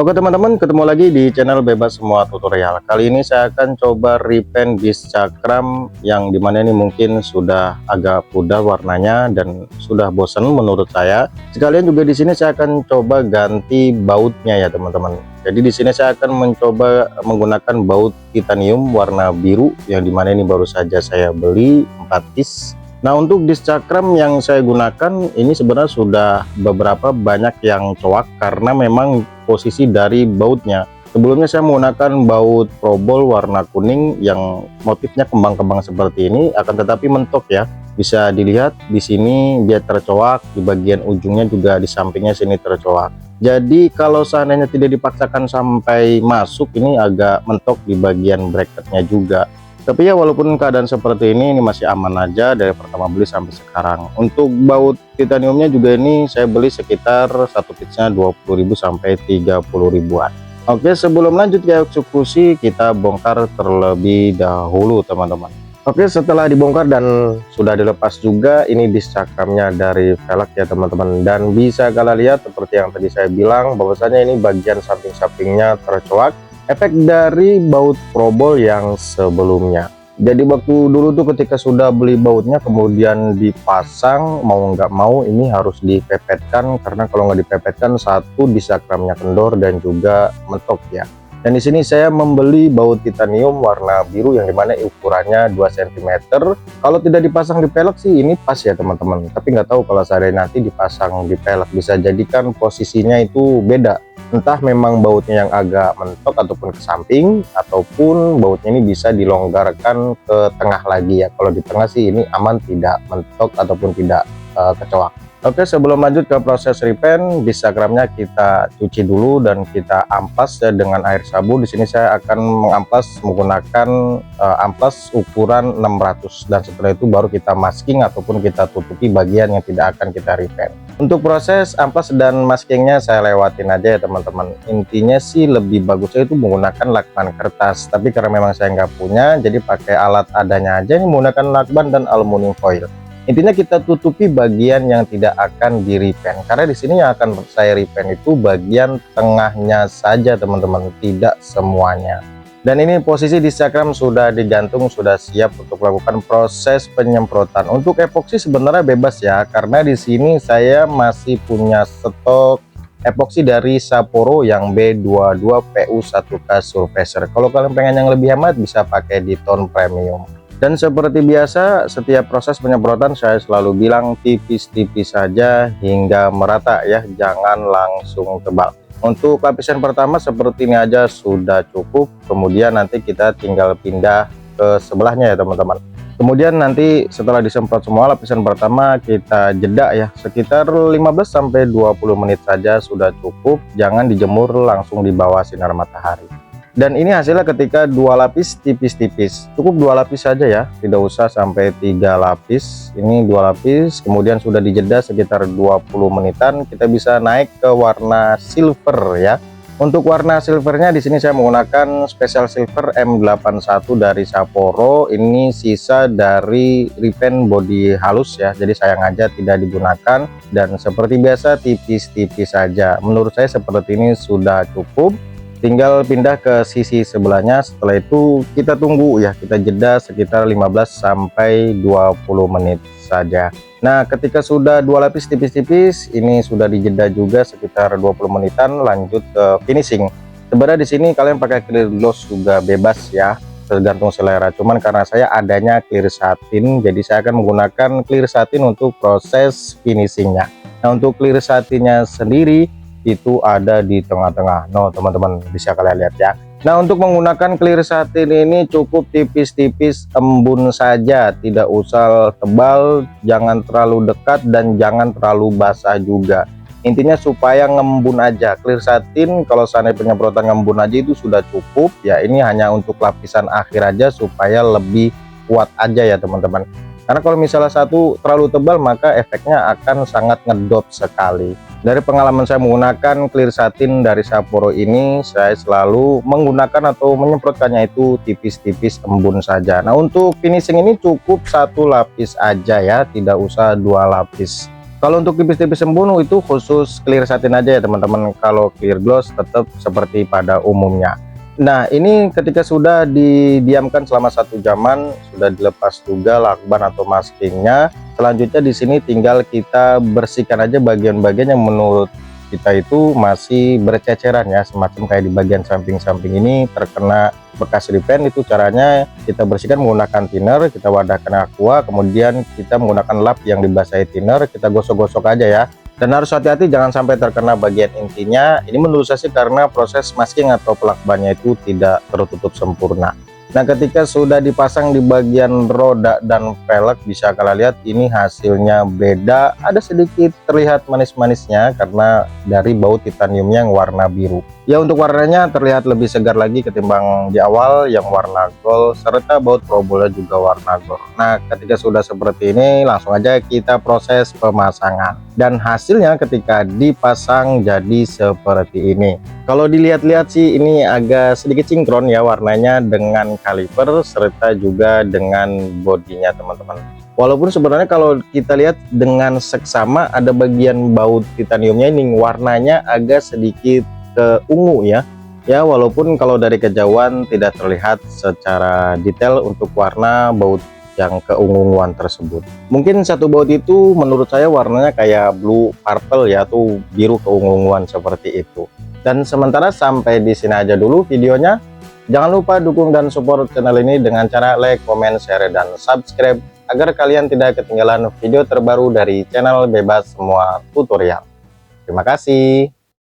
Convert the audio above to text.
Oke teman-teman, ketemu lagi di channel Bebas Semua Tutorial. Kali ini saya akan coba repaint disk cakram yang dimana ini mungkin sudah agak pudar warnanya dan sudah bosan menurut saya. Sekalian juga di sini saya akan coba ganti bautnya ya teman-teman. Jadi di sini saya akan mencoba menggunakan baut titanium warna biru yang dimana ini baru saja saya beli 4 piece. Nah, untuk disk cakram yang saya gunakan ini sebenarnya sudah beberapa banyak yang coak karena memang posisi dari bautnya. Sebelumnya saya menggunakan baut probol warna kuning yang motifnya kembang-kembang seperti ini, akan tetapi mentok ya. Bisa dilihat di sini dia tercoak, di bagian ujungnya juga di sampingnya sini tercoak. Jadi kalau seandainya tidak dipaksakan sampai masuk, ini agak mentok di bagian bracketnya juga. Tapi ya walaupun keadaan seperti ini masih aman aja dari pertama beli sampai sekarang. Untuk baut titaniumnya juga ini saya beli sekitar satu piece-nya 20.000 sampai 30.000-an. Oke, sebelum lanjut ke eksekusi kita bongkar terlebih dahulu teman-teman. Oke, setelah dibongkar dan sudah dilepas juga, ini disk cakramnya dari velg ya teman-teman. Dan bisa kalian lihat seperti yang tadi saya bilang bahwasanya ini bagian samping-sampingnya tercoak, efek dari baut probol yang sebelumnya. Jadi waktu dulu tuh ketika sudah beli bautnya kemudian dipasang, mau nggak mau ini harus dipepetkan, karena kalau nggak dipepetkan satu disk cakramnya kendor dan juga mentok ya. Dan di sini saya membeli baut titanium warna biru yang dimana ukurannya 2 cm. Kalau tidak dipasang di pelek sih ini pas ya teman-teman, tapi nggak tahu kalau saya nanti dipasang di pelek, bisa jadikan posisinya itu beda. Entah memang bautnya yang agak mentok ataupun ke samping, ataupun bautnya ini bisa dilonggarkan ke tengah lagi ya. Kalau di tengah sih ini aman, tidak mentok ataupun tidak kecoak. Oke, sebelum lanjut ke proses repaint, disk cakramnya kita cuci dulu dan kita amplas ya dengan air sabun. Di sini saya akan mengamplas menggunakan amplas ukuran 600, dan setelah itu baru kita masking ataupun kita tutupi bagian yang tidak akan kita repaint. Untuk proses amplas dan maskingnya saya lewatin aja ya teman-teman. Intinya sih lebih bagusnya itu menggunakan lakban kertas, tapi karena memang saya nggak punya, jadi pakai alat adanya aja, ini menggunakan lakban dan aluminium foil. Intinya kita tutupi bagian yang tidak akan di repaint, karena di sini yang akan saya repaint itu bagian tengahnya saja teman-teman, tidak semuanya. Dan ini posisi disk cakram sudah digantung, sudah siap untuk melakukan proses penyemprotan. Untuk epoksi sebenarnya bebas ya, karena di sini saya masih punya stok epoksi dari Sapporo yang B22 PU1K Surfacer. Kalau kalian pengen yang lebih hemat bisa pakai di tone premium. Dan seperti biasa setiap proses penyemprotan saya selalu bilang tipis-tipis saja hingga merata ya, jangan langsung tebal. Untuk lapisan pertama seperti ini aja sudah cukup, kemudian nanti kita tinggal pindah ke sebelahnya ya teman-teman. Kemudian nanti setelah disemprot semua lapisan pertama kita jeda ya, sekitar 15-20 menit saja sudah cukup, jangan dijemur langsung di bawah sinar matahari. Dan ini hasilnya ketika 2 lapis tipis-tipis, cukup 2 lapis saja ya, tidak usah sampai 3 lapis. Ini 2 lapis, kemudian sudah dijeda sekitar 20 menitan, kita bisa naik ke warna silver ya. Untuk warna silvernya di sini saya menggunakan special silver M81 dari Sapporo. Ini sisa dari repaint body halus ya, jadi sayang aja tidak digunakan. Dan seperti biasa tipis-tipis saja, menurut saya seperti ini sudah cukup. Tinggal pindah ke sisi sebelahnya. Setelah itu kita tunggu ya, kita jeda sekitar 15-20 menit saja. Nah, ketika sudah 2 lapis tipis-tipis, ini sudah dijeda juga sekitar 20 menitan, lanjut ke finishing. Sebenarnya di sini kalian pakai clear gloss juga bebas ya, tergantung selera. Cuman karena saya adanya clear satin, jadi saya akan menggunakan clear satin untuk proses finishingnya. Nah, untuk clear satinnya sendiri itu ada di tengah-tengah. No teman-teman, bisa kalian lihat ya. Nah, untuk menggunakan clear satin ini cukup tipis-tipis, embun saja, tidak usah tebal, jangan terlalu dekat dan jangan terlalu basah juga. Intinya supaya ngembun aja. Clear satin kalau seandainya penyemprotan ngembun aja itu sudah cukup ya. Ini hanya untuk lapisan akhir aja supaya lebih kuat aja ya teman-teman. Karena kalau misalnya satu terlalu tebal maka efeknya akan sangat ngedot sekali. Dari pengalaman saya menggunakan clear satin dari Sapporo ini, saya selalu menggunakan atau menyemprotkannya itu tipis-tipis embun saja. Nah, untuk finishing ini cukup 1 lapis aja ya, tidak usah 2 lapis. Kalau untuk tipis-tipis sembunu itu khusus clear satin aja ya teman-teman. Kalau clear gloss tetap seperti pada umumnya. Nah, ini ketika sudah didiamkan selama 1 jaman, sudah dilepas juga lakban atau maskingnya. Selanjutnya di sini tinggal kita bersihkan aja bagian-bagian yang menurut kita itu masih berceceran ya, semacam kayak di bagian samping-samping ini terkena bekas repaint. Itu caranya kita bersihkan menggunakan thinner, kita wadahkan aqua, kemudian kita menggunakan lap yang dibasahi thinner, kita gosok-gosok aja ya. Dan harus hati-hati jangan sampai terkena bagian intinya. Ini menurut saya sih karena proses masking atau pelakbannya itu tidak tertutup sempurna. Nah, ketika sudah dipasang di bagian roda dan velg, bisa kalian lihat ini hasilnya beda, ada sedikit terlihat manis-manisnya karena dari baut titaniumnya yang warna biru. Ya, untuk warnanya terlihat lebih segar lagi ketimbang di awal yang warna gold, serta baut probolnya juga warna gold. Nah, ketika sudah seperti ini langsung aja kita proses pemasangan, dan hasilnya ketika dipasang jadi seperti ini. Kalau dilihat-lihat sih ini agak sedikit sinkron ya warnanya dengan kaliper serta juga dengan bodinya teman-teman. Walaupun sebenarnya kalau kita lihat dengan seksama ada bagian baut titaniumnya ini warnanya agak sedikit ke ungu ya. Ya, walaupun kalau dari kejauhan tidak terlihat secara detail untuk warna baut yang keunguan tersebut. Mungkin satu baut itu menurut saya warnanya kayak blue purple ya, atau biru keunguan seperti itu. Dan sementara sampai di sini aja dulu videonya. Jangan lupa dukung dan support channel ini dengan cara like, comment, share, dan subscribe agar kalian tidak ketinggalan video terbaru dari channel Bebas Semua Tutorial. Terima kasih.